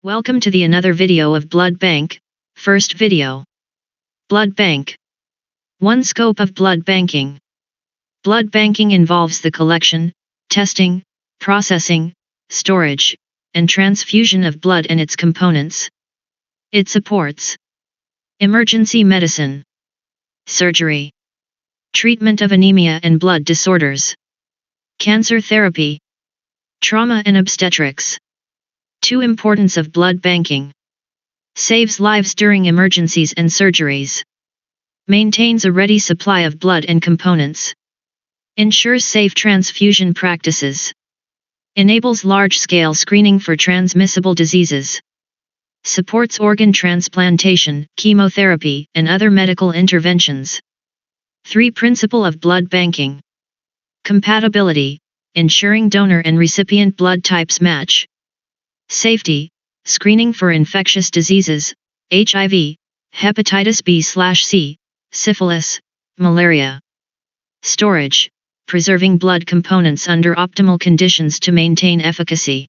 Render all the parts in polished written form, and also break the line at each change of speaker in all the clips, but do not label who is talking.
Welcome to the another video of Blood Bank. First video. Blood Bank. 1. Scope of blood banking. Blood banking involves the collection, testing, processing, storage, and transfusion of blood and its components. It supports emergency medicine, surgery, treatment of anemia and blood disorders, cancer therapy, trauma and obstetrics. 2. Importance of blood banking. Saves lives during emergencies and surgeries. Maintains a ready supply of blood and components. Ensures safe transfusion practices. Enables large-scale screening for transmissible diseases. Supports organ transplantation, chemotherapy, and other medical interventions. 3. Principle of blood banking. Compatibility, ensuring donor and recipient blood types match. Safety, screening for infectious diseases, HIV, hepatitis B/C, syphilis, malaria. Storage, preserving blood components under optimal conditions to maintain efficacy.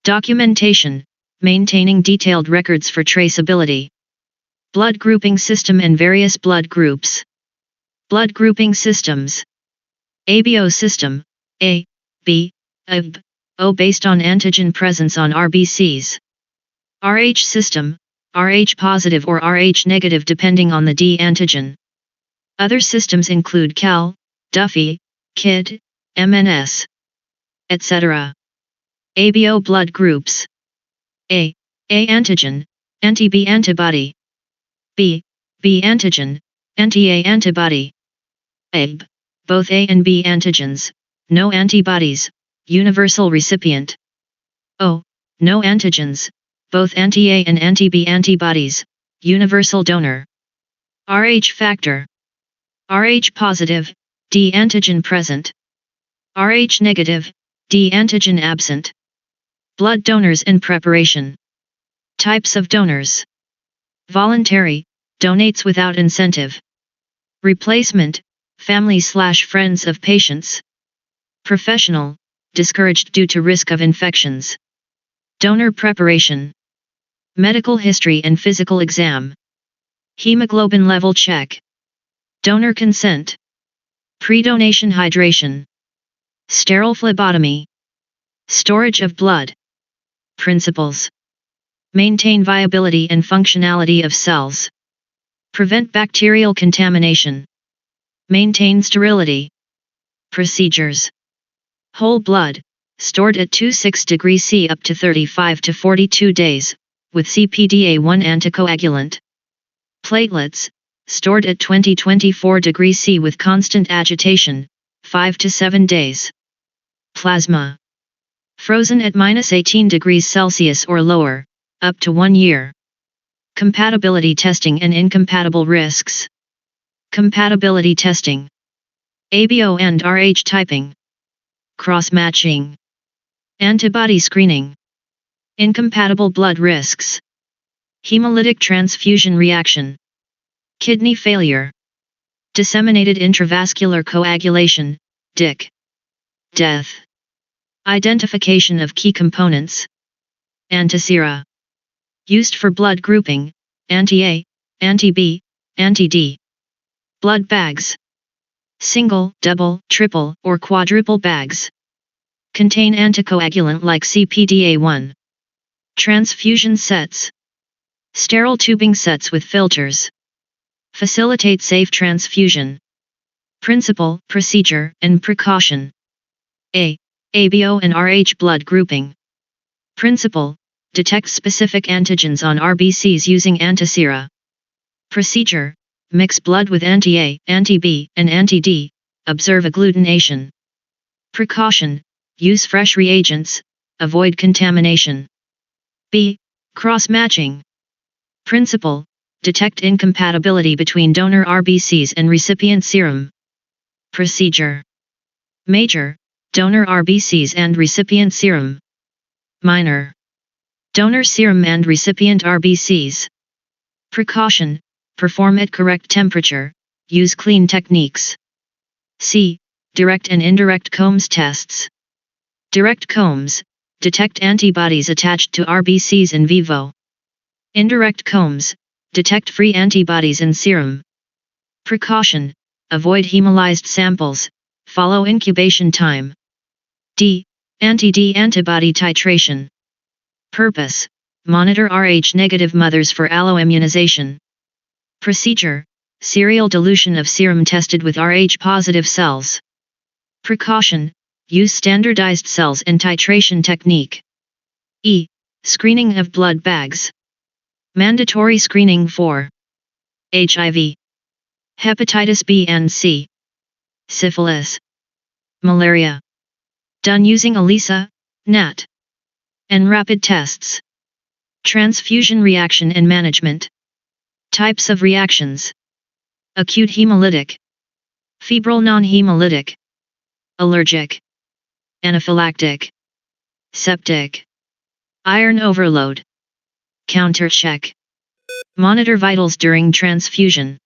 Documentation, maintaining detailed records for traceability. Blood grouping system and various blood groups. Blood grouping systems. ABO system, A, B, AB, O based on antigen presence on RBCs. RH system, RH positive or RH negative depending on the D antigen. Other systems include Cal, Duffy, KID, MNS, etc. ABO blood groups. A antigen, anti-B antibody. B antigen, anti-A antibody. AB, both A and B antigens, no antibodies, universal recipient. O, no antigens, both anti-A and anti-B antibodies, universal donor. RH factor. RH positive, D antigen present. RH negative, D antigen absent. Blood donors in preparation. Types of donors. Voluntary, donates without incentive. Replacement, family/friends of patients. Professional, discouraged due to risk of infections. Donor preparation. Medical history and physical exam. Hemoglobin level check. Donor consent. Pre-donation hydration. Sterile phlebotomy. Storage of blood. Principles. Maintain viability and functionality of cells. Prevent bacterial contamination. Maintain sterility. Procedures. Whole blood, stored at 26 degrees C up to 35 to 42 days, with CPDA1 anticoagulant. Platelets, stored at 20-24 degrees C with constant agitation, 5 to 7 days. Plasma. Frozen at -18 degrees Celsius or lower, up to 1 year. Compatibility testing and incompatible risks. Compatibility testing. ABO and RH typing. Cross-matching. Antibody screening. Incompatible blood risks. Hemolytic transfusion reaction. Kidney failure. Disseminated intravascular coagulation, DIC. Death. Identification of key components. Antisera. Used for blood grouping, anti-A, anti-B, anti-D. Blood bags. Single, double, triple, or quadruple bags. Contain anticoagulant like CPDA1. Transfusion sets. Sterile tubing sets with filters. Facilitate safe transfusion. Principle, procedure, and precaution. A. ABO and RH blood grouping. Principle, detect specific antigens on RBCs using antisera. Procedure, mix blood with anti-A, anti-B, and anti-D, observe agglutination. Precaution, use fresh reagents, avoid contamination. B. Cross-matching. Principle, detect incompatibility between donor RBCs and recipient serum. Procedure. Major, donor RBCs and recipient serum. Minor, donor serum and recipient RBCs. Precaution, perform at correct temperature, use clean techniques. C. Direct and indirect Combs tests. Direct Combs, detect antibodies attached to RBCs in vivo. Indirect combs, detect free antibodies in serum. Precaution, avoid hemolyzed samples, follow incubation time. D. Anti-D antibody titration. Purpose, monitor Rh-negative mothers for alloimmunization. Procedure, serial dilution of serum tested with Rh-positive cells. Precaution, use standardized cells and titration technique. E. Screening of blood bags. Mandatory screening for HIV, hepatitis B and C, syphilis, malaria. Done using ELISA, NAT, and rapid tests. Transfusion reaction and management. Types of reactions: acute hemolytic, febrile non-hemolytic, allergic, anaphylactic, septic, iron overload. Counter-check. Monitor vitals during transfusion.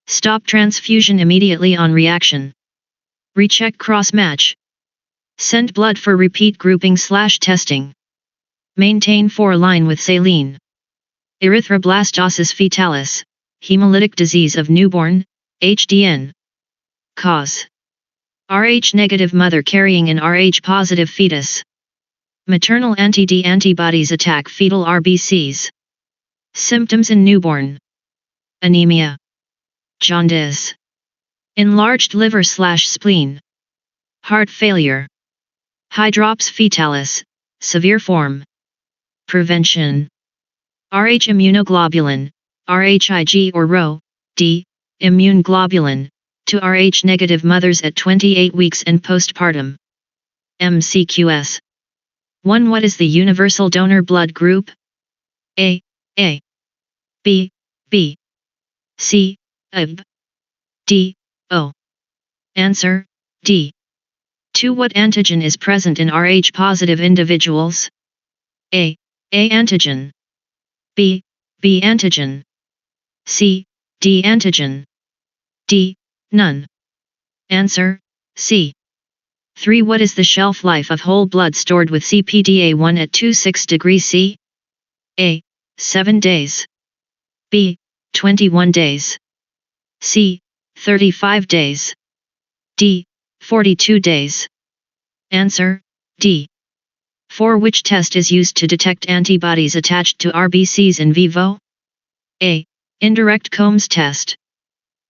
Stop transfusion immediately on reaction. Recheck cross-match. Send blood for repeat grouping/testing. Maintain 4-line with saline. Erythroblastosis fetalis, hemolytic disease of newborn, HDN. Cause: Rh-negative mother carrying an Rh-positive fetus. Maternal anti-D antibodies attack fetal RBCs. Symptoms in newborn: anemia, jaundice, enlarged liver/spleen, heart failure, hydrops fetalis, severe form. Prevention: Rh immunoglobulin, RHIG or Rho, D, immune globulin, to Rh-negative mothers at 28 weeks and postpartum. MCQs. 1. What is the universal donor blood group? A, B, C, AB, D, O. Answer, D. 2. What antigen is present in Rh-positive individuals? A antigen. B antigen. C, D antigen. D, none. Answer, C. 3. What is the shelf life of whole blood stored with cpDA1 at 26 degrees C? A. 7 days. B. 21 days. C. 35 days. D. 42 days. Answer, D. 4. Which test is used to detect antibodies attached to RBCs in vivo? A. Indirect Combs test.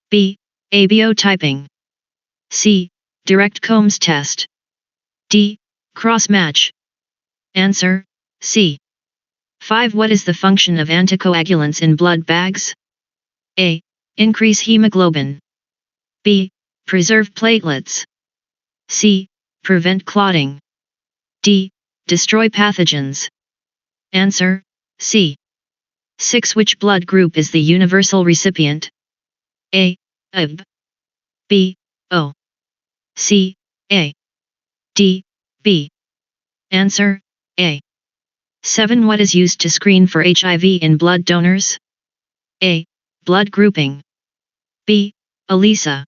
B. Abiotyping. C. Direct Combs test. D. Cross-match. Answer, C. 5. What is the function of anticoagulants in blood bags? A. Increase hemoglobin. B. Preserve platelets. C. Prevent clotting. D. Destroy pathogens. Answer, C. 6. Which blood group is the universal recipient? A. AB. B. O. C. A. D. B. Answer, A. 7. What is used to screen for HIV in blood donors? A. Blood grouping. B. ELISA.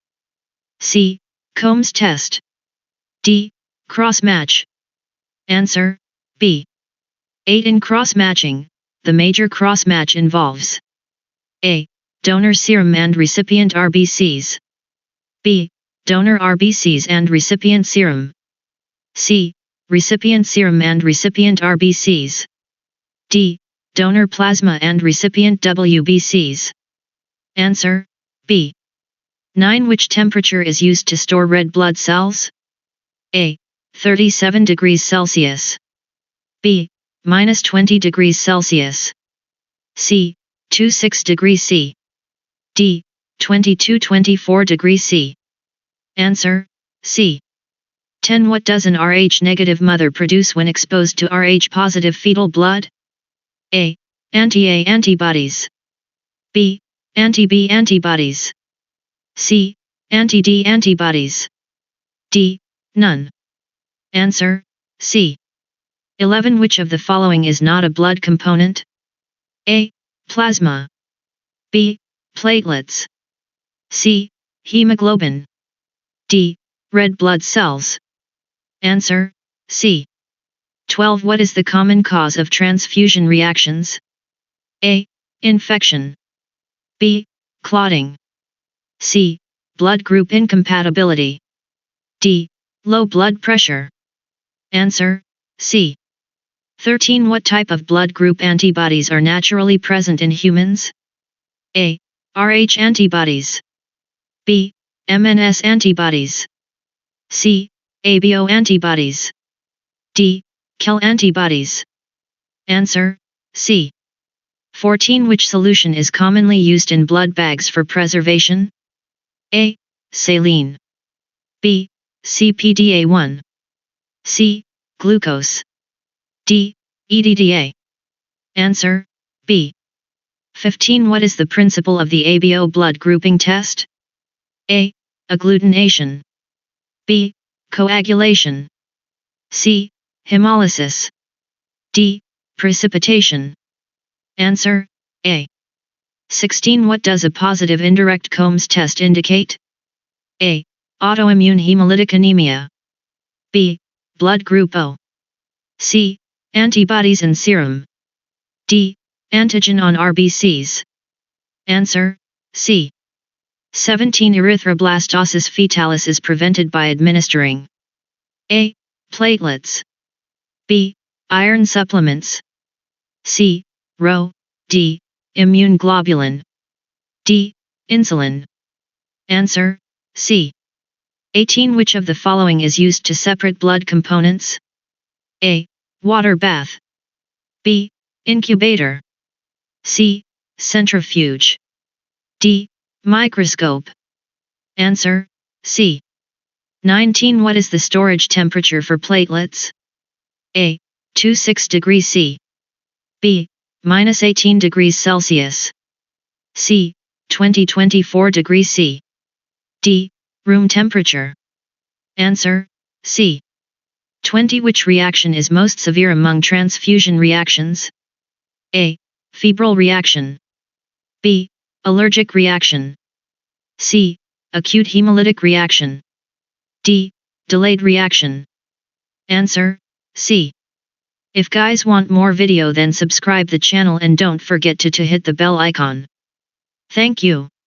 C. Combs test. D. Cross-match. Answer, B. 8. In cross-matching, the major cross-match involves A. Donor serum and recipient RBCs. B. Donor RBCs and recipient serum. C. Recipient serum and recipient RBCs. D. Donor plasma and recipient WBCs. Answer, B. 9. Which temperature is used to store red blood cells? A. 37 degrees Celsius. B. -20 degrees Celsius. C. 26 degrees C. D. 22-24 degrees C. Answer, C. 10. What does an Rh-negative mother produce when exposed to Rh-positive fetal blood? A. Anti-A antibodies. B. Anti-B antibodies. C. Anti-D antibodies. D. None. Answer, C. 11. Which of the following is not a blood component? A. Plasma. B. Platelets. C. Hemoglobin. D. Red blood cells. Answer, C. 12. What is the common cause of transfusion reactions? A. Infection. B. Clotting. C. Blood group incompatibility. D. Low blood pressure. Answer: C. 13. What type of blood group antibodies are naturally present in humans? A. Rh antibodies. B. MNS antibodies. C. ABO antibodies. D. Kel antibodies. Answer: C. 14. Which solution is commonly used in blood bags for preservation? A. Saline. B. CPDA1. C. Glucose. D. EDTA. Answer: B. 15. What is the principle of the ABO blood grouping test? A. Agglutination. B. Coagulation. C. Hemolysis. D. Precipitation. Answer: A. 16. What does a positive indirect Combs test indicate? A. Autoimmune hemolytic anemia. B. Blood group O. C. Antibodies in serum. D. Antigen on RBCs. Answer: C. 17. Erythroblastosis fetalis is prevented by administering A. Platelets. B. Iron supplements. C. Rho. D. Immune globulin. D. Insulin. Answer: C. 18. Which of the following is used to separate blood components? A. Water bath. B. Incubator. C. Centrifuge. D. Microscope. Answer: C. 19. What is the storage temperature for platelets? A. 26 degrees C. B. -18 degrees Celsius. C. 24 degrees C. D. Room temperature. Answer: C. 20. Which reaction is most severe among transfusion reactions? A. Febrile reaction. B. Allergic reaction. C. Acute hemolytic reaction. D. Delayed reaction. Answer: C. If guys want more video, then subscribe the channel and don't forget to hit the bell icon. Thank you.